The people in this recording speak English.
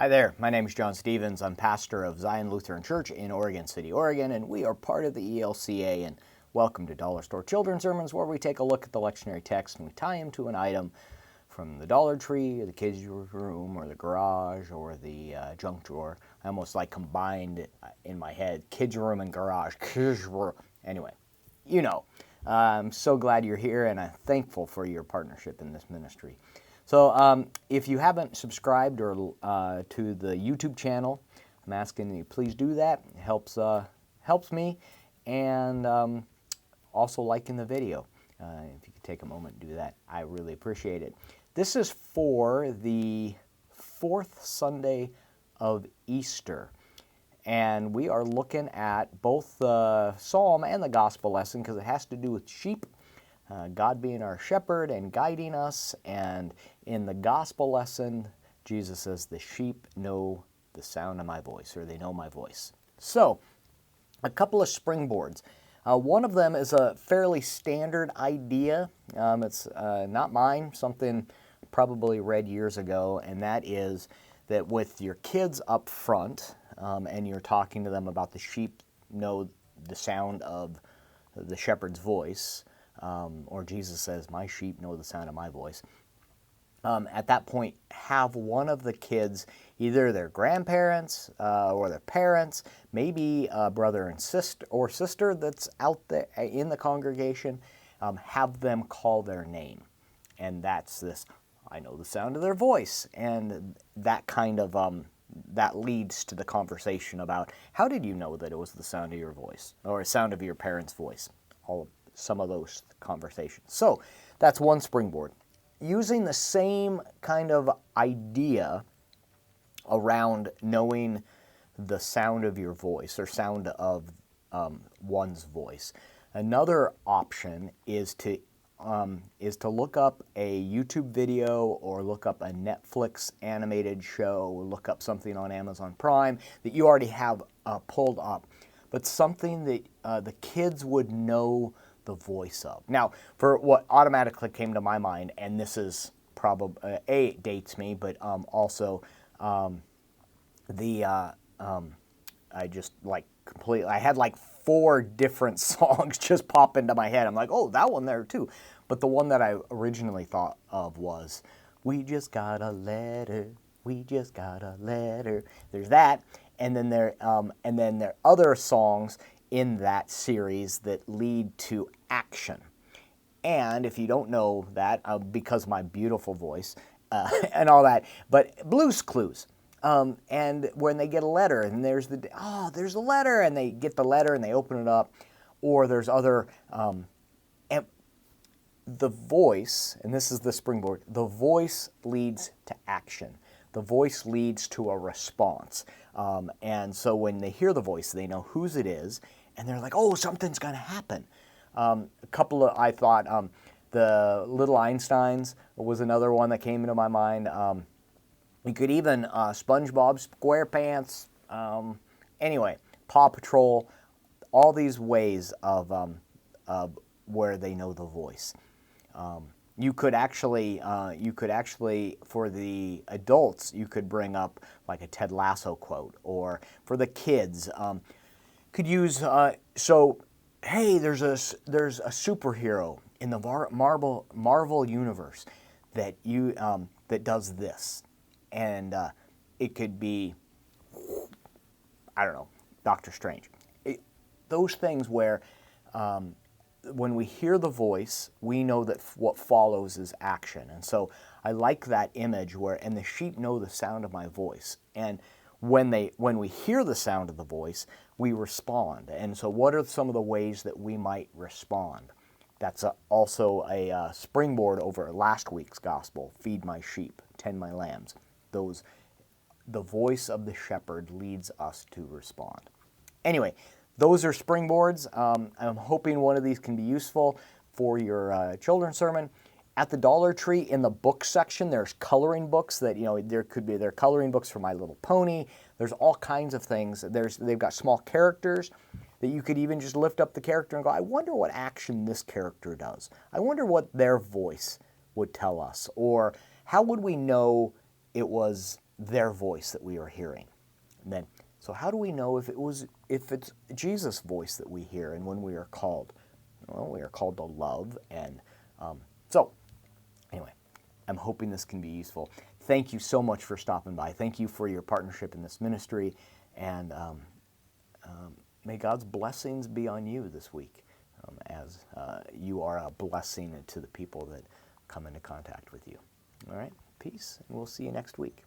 Hi there, my name is John Stevens. I'm pastor of Zion Lutheran Church in Oregon City, Oregon, and we are part of the ELCA. And welcome to Dollar Store Children's Sermons, where we take a look at the lectionary text and we tie them to an item from the Dollar Tree, or the kids' room, or the garage, or the junk drawer. I almost combined it in my head, kids' room and garage. Kids' room. Anyway, you know, I'm so glad you're here, and I'm thankful for your partnership in this ministry. So if you haven't subscribed or to the YouTube channel, I'm asking you please do that. It helps me, and also liking the video. If you could take a moment and do that, I really appreciate it. This is for the fourth Sunday of Easter, and we are looking at both the psalm and the gospel lesson because it has to do with sheep. God being our shepherd and guiding us, and in the gospel lesson, Jesus says, the sheep know the sound of my voice, or they know my voice. So, a couple of springboards. One of them is a fairly standard idea. It's not mine, something probably read years ago, and that is that with your kids up front, and you're talking to them about the sheep know the sound of the shepherd's voice, or Jesus says, my sheep know the sound of my voice. At that point, have one of the kids, either their grandparents or their parents, maybe a brother and sister that's out there in the congregation, have them call their name. And that's this, I know the sound of their voice. And that kind of, that leads to the conversation about, how did you know that it was the sound of your voice, or the sound of your parents' voice? Some of those conversations. So that's one springboard. Using the same kind of idea around knowing the sound of your voice, or sound of one's voice. Another option is to look up a YouTube video, or look up a Netflix animated show, or look up something on Amazon Prime that you already have pulled up, but something that the kids would know the voice of. Now, for what automatically came to my mind, and this is probably, it dates me, but also I just completely, I had 4 different songs just pop into my head. I'm like, oh, that one there too. But the one that I originally thought of was, we just got a letter, we just got a letter. There's that, and then there are other songs in that series that lead to action. And if you don't know that, because of my beautiful voice and all that, but Blue's Clues. And when they get a letter, and there's a letter, and they get the letter and they open it up, or there's other, and the voice, and this is the springboard, the voice leads to action. The voice leads to a response. And so when they hear the voice, they know whose it is, and they're like, oh, something's going to happen. I thought, the Little Einsteins was another one that came into my mind. You could even, SpongeBob SquarePants, anyway, Paw Patrol, all these ways of where they know the voice. You could actually, for the adults, you could bring up a Ted Lasso quote, or for the kids, could use, hey, there's a superhero in the Marvel universe that that does this, and it could be, I don't know, Doctor Strange. Those things where when we hear the voice, we know that what follows is action. And so I like that image and the sheep know the sound of my voice. And when we hear the sound of the voice, we respond. And so what are some of the ways that we might respond? That's also a springboard over last week's gospel, feed my sheep, tend my lambs. The voice of the shepherd leads us to respond. Anyway, those are springboards. I'm hoping one of these can be useful for your children's sermon. At the Dollar Tree, in the book section, there's coloring books that, there are coloring books for My Little Pony. There's all kinds of things. They've got small characters that you could even just lift up the character and go, I wonder what action this character does. I wonder what their voice would tell us. Or how would we know it was their voice that we are hearing? And then, so how do we know if it's Jesus' voice that we hear and when we are called? Well, we are called to love, and so anyway, I'm hoping this can be useful. Thank you so much for stopping by. Thank you for your partnership in this ministry, and may God's blessings be on you this week as you are a blessing to the people that come into contact with you. All right, peace, and we'll see you next week.